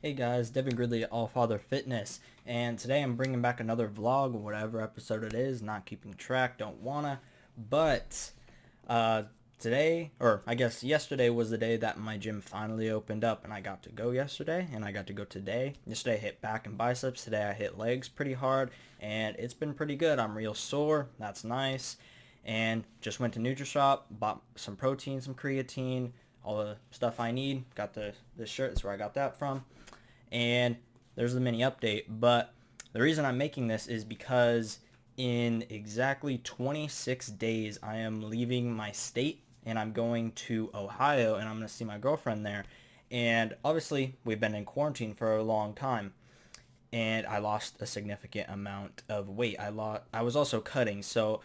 Hey guys, Devin Gridley at All Father Fitness, and today I'm bringing back another vlog, whatever episode it is, not keeping track, don't wanna, but uh, today, or I guess yesterday was the day that my gym finally opened up, and I got to go yesterday, and I got to go today. Yesterday I hit back and biceps, today I hit legs pretty hard, and it's been pretty good. I'm real sore, that's nice, and just went to NutriShop, bought some protein, some creatine, all the stuff I need, got this shirt, that's where I got that from, and there's the mini update. But the reason I'm making this is because in exactly 26 days I am leaving my state and I'm going to Ohio and I'm going to see my girlfriend there. And obviously we've been in quarantine for a long time and I lost a significant amount of weight. I was also cutting, so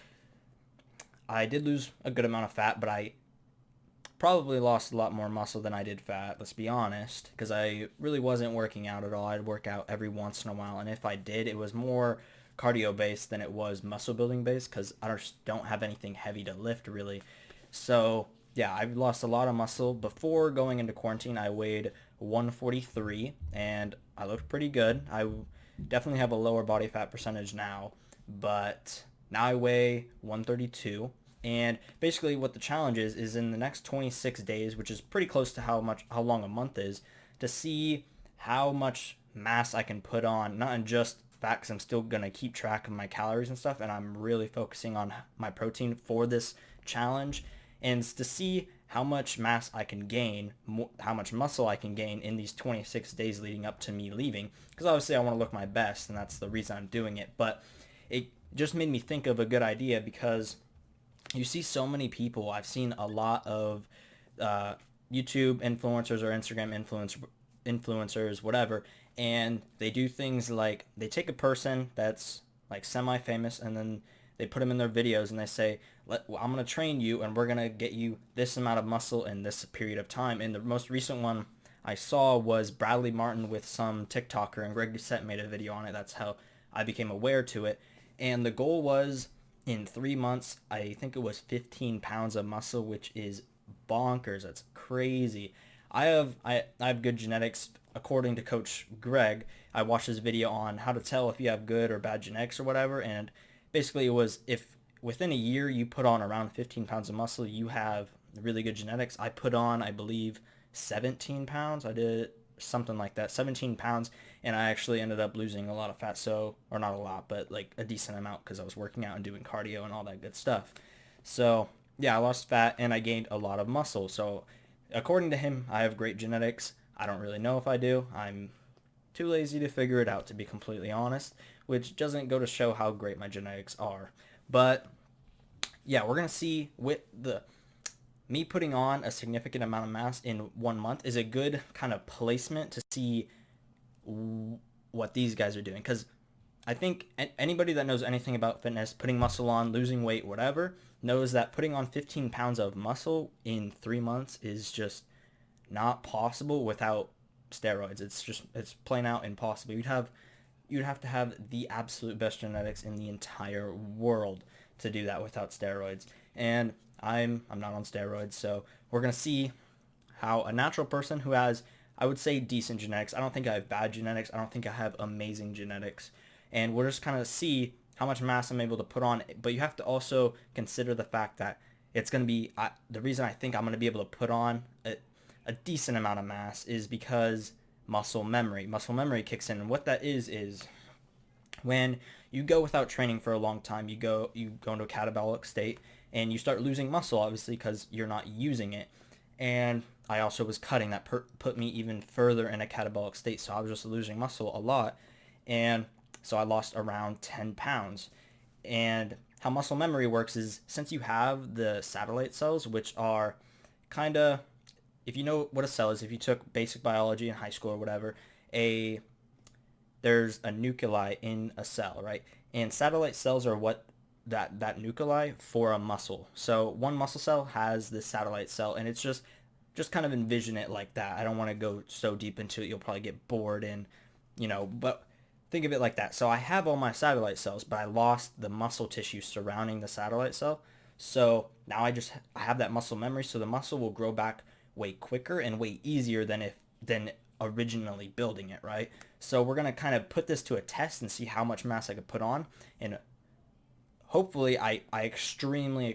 I did lose a good amount of fat, but I probably lost a lot more muscle than I did fat, let's be honest, because I really wasn't working out at all. I'd work out every once in a while, and if I did, it was more cardio based than it was muscle building based because I just don't have anything heavy to lift really. So yeah, I've lost a lot of muscle. Before going into quarantine, I weighed 143 and I looked pretty good. I definitely have a lower body fat percentage now, but now I weigh 132. And basically what the challenge is in the next 26 days, which is pretty close to how long a month is, to see how much mass I can put on, not in just fat, because I'm still going to keep track of my calories and stuff, and I'm really focusing on my protein for this challenge, and to see how much mass I can gain, how much muscle I can gain in these 26 days leading up to me leaving, because obviously I want to look my best, and that's the reason I'm doing it. But it just made me think of a good idea because you see so many people. I've seen a lot of uh, YouTube influencers or Instagram influencers, whatever, and they do things like they take a person that's like semi-famous and then they put them in their videos and they say, I'm going to train you and we're going to get you this amount of muscle in this period of time. And the most recent one I saw was Bradley Martin with some TikToker, and Greg Doucette made a video on it. That's how I became aware to it. And the goal was in 3 months, I think it was 15 pounds of muscle, which is bonkers. That's crazy. I have good genetics according to Coach Greg. I watched his video on how to tell if you have good or bad genetics or whatever, and basically it was if within a year you put on around 15 pounds of muscle, you have really good genetics. I put on, I believe, 17 pounds. I did something like that, 17 pounds, and I actually ended up losing a lot of fat. So, or not a lot, but like a decent amount because I was working out and doing cardio and all that good stuff. So, yeah, I lost fat and I gained a lot of muscle. So, according to him, I have great genetics. I don't really know if I do. I'm too lazy to figure it out, to be completely honest, which doesn't go to show how great my genetics are. But yeah, we're gonna see with the me putting on a significant amount of mass in 1 month is a good kind of placement to see what these guys are doing, because I think anybody that knows anything about fitness, putting muscle on, losing weight, whatever, knows that putting on 15 pounds of muscle in 3 months is just not possible without steroids. It's plain out impossible. You'd have to have the absolute best genetics in the entire world to do that without steroids. And I'm not on steroids, so we're gonna see how a natural person who has, I would say, decent genetics. I don't think I have bad genetics. I don't think I have amazing genetics. And we'll just kind of see how much mass I'm able to put on. But you have to also consider the fact that it's going to be, the reason I think I'm going to be able to put on a decent amount of mass is because muscle memory. Muscle memory kicks in. And what that is when you go without training for a long time, you go into a catabolic state and you start losing muscle, obviously, because you're not using it. And I also was cutting. That put me even further in a catabolic state, so I was just losing muscle a lot, and so I lost around 10 pounds. And how muscle memory works is, since you have the satellite cells, which are kind of, if you know what a cell is, if you took basic biology in high school or whatever, a there's a nuclei in a cell, right? And satellite cells are what that nuclei for a muscle. So one muscle cell has this satellite cell, and it's just kind of envision it like that. I don't want to go so deep into it. You'll probably get bored and, but think of it like that. So I have all my satellite cells, but I lost the muscle tissue surrounding the satellite cell. So now I have that muscle memory, so the muscle will grow back way quicker and way easier than originally building it, right? So we're going to kind of put this to a test and see how much mass I could put on. And hopefully I extremely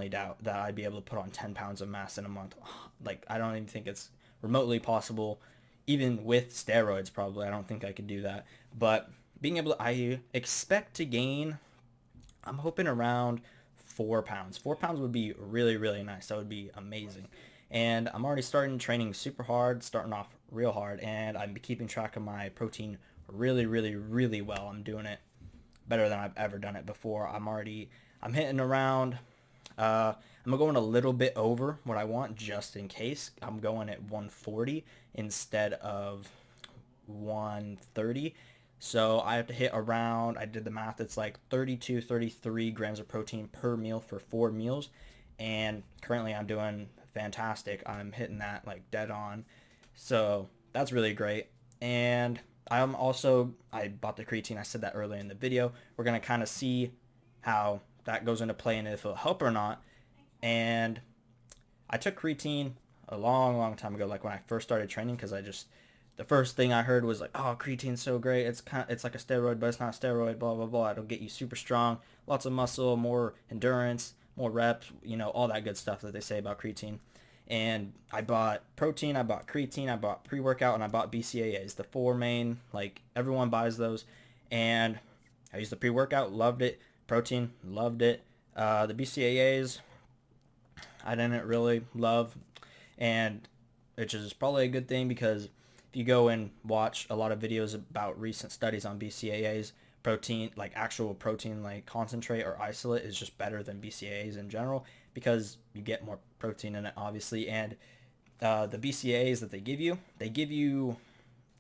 doubt that I'd be able to put on 10 pounds of mass in a month. Like, I don't even think it's remotely possible. Even with steroids, probably, I don't think I could do that. But being able to, I expect to gain, I'm hoping around 4 pounds. 4 pounds would be really nice. That would be amazing. And I'm already starting training super hard, starting off real hard, and I'm keeping track of my protein really well. I'm doing it better than I've ever done it before. I'm hitting around, I'm going a little bit over what I want just in case. I'm going at 140 instead of 130. So I have to hit around, I did the math, it's like 32, 33 grams of protein per meal for 4 meals. And currently I'm doing fantastic. I'm hitting that like dead on. So that's really great. And I bought the creatine. I said that earlier in the video. We're going to kind of see how that goes into play and if it'll help or not. And I took creatine a long time ago, like when I first started training, because the first thing I heard was like, oh, creatine's so great. It's like a steroid, but it's not a steroid, blah, blah, blah. It'll get you super strong, lots of muscle, more endurance, more reps, all that good stuff that they say about creatine. And I bought protein, I bought creatine, I bought pre-workout, and I bought BCAAs, the 4 main, like everyone buys those. And I used the pre-workout, loved it. Protein, loved it. The BCAAs, I didn't really love, and which is probably a good thing, because if you go and watch a lot of videos about recent studies on BCAAs, protein, like actual protein, like concentrate or isolate, is just better than BCAAs in general, because you get more protein in it, obviously. And the BCAAs that they give you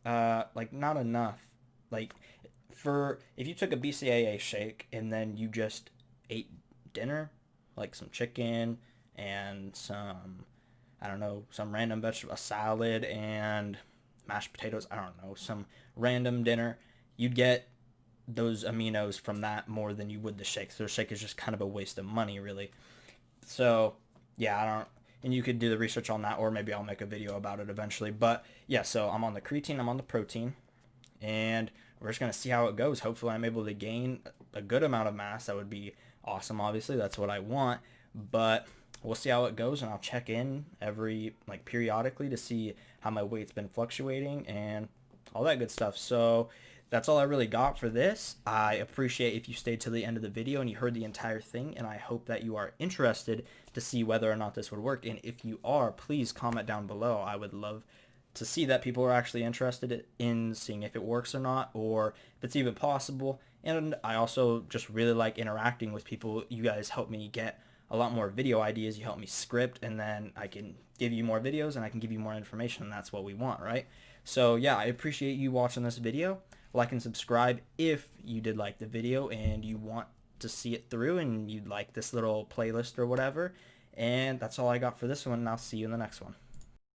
like not enough. Like, if you took a BCAA shake and then you just ate dinner, like some chicken and some, I don't know, some random vegetable, a salad and mashed potatoes, I don't know, some random dinner, you'd get those aminos from that more than you would the shake. So the shake is just kind of a waste of money, really. So yeah, and you could do the research on that, or maybe I'll make a video about it eventually. But yeah, so I'm on the creatine, I'm on the protein, and we're just going to see how it goes. Hopefully I'm able to gain a good amount of mass. That would be awesome. Obviously, that's what I want, but we'll see how it goes, and I'll check in periodically to see how my weight's been fluctuating and all that good stuff. So that's all I really got for this. I appreciate if you stayed to the end of the video and you heard the entire thing, and I hope that you are interested to see whether or not this would work. And if you are, please comment down below. I would love to see that people are actually interested in seeing if it works or not, or if it's even possible. And I also just really like interacting with people. You guys help me get a lot more video ideas. You help me script, and then I can give you more videos and I can give you more information, and that's what we want, right? So yeah, I appreciate you watching this video. Like and subscribe if you did like the video and you want to see it through and you'd like this little playlist or whatever. And that's all I got for this one, and I'll see you in the next one.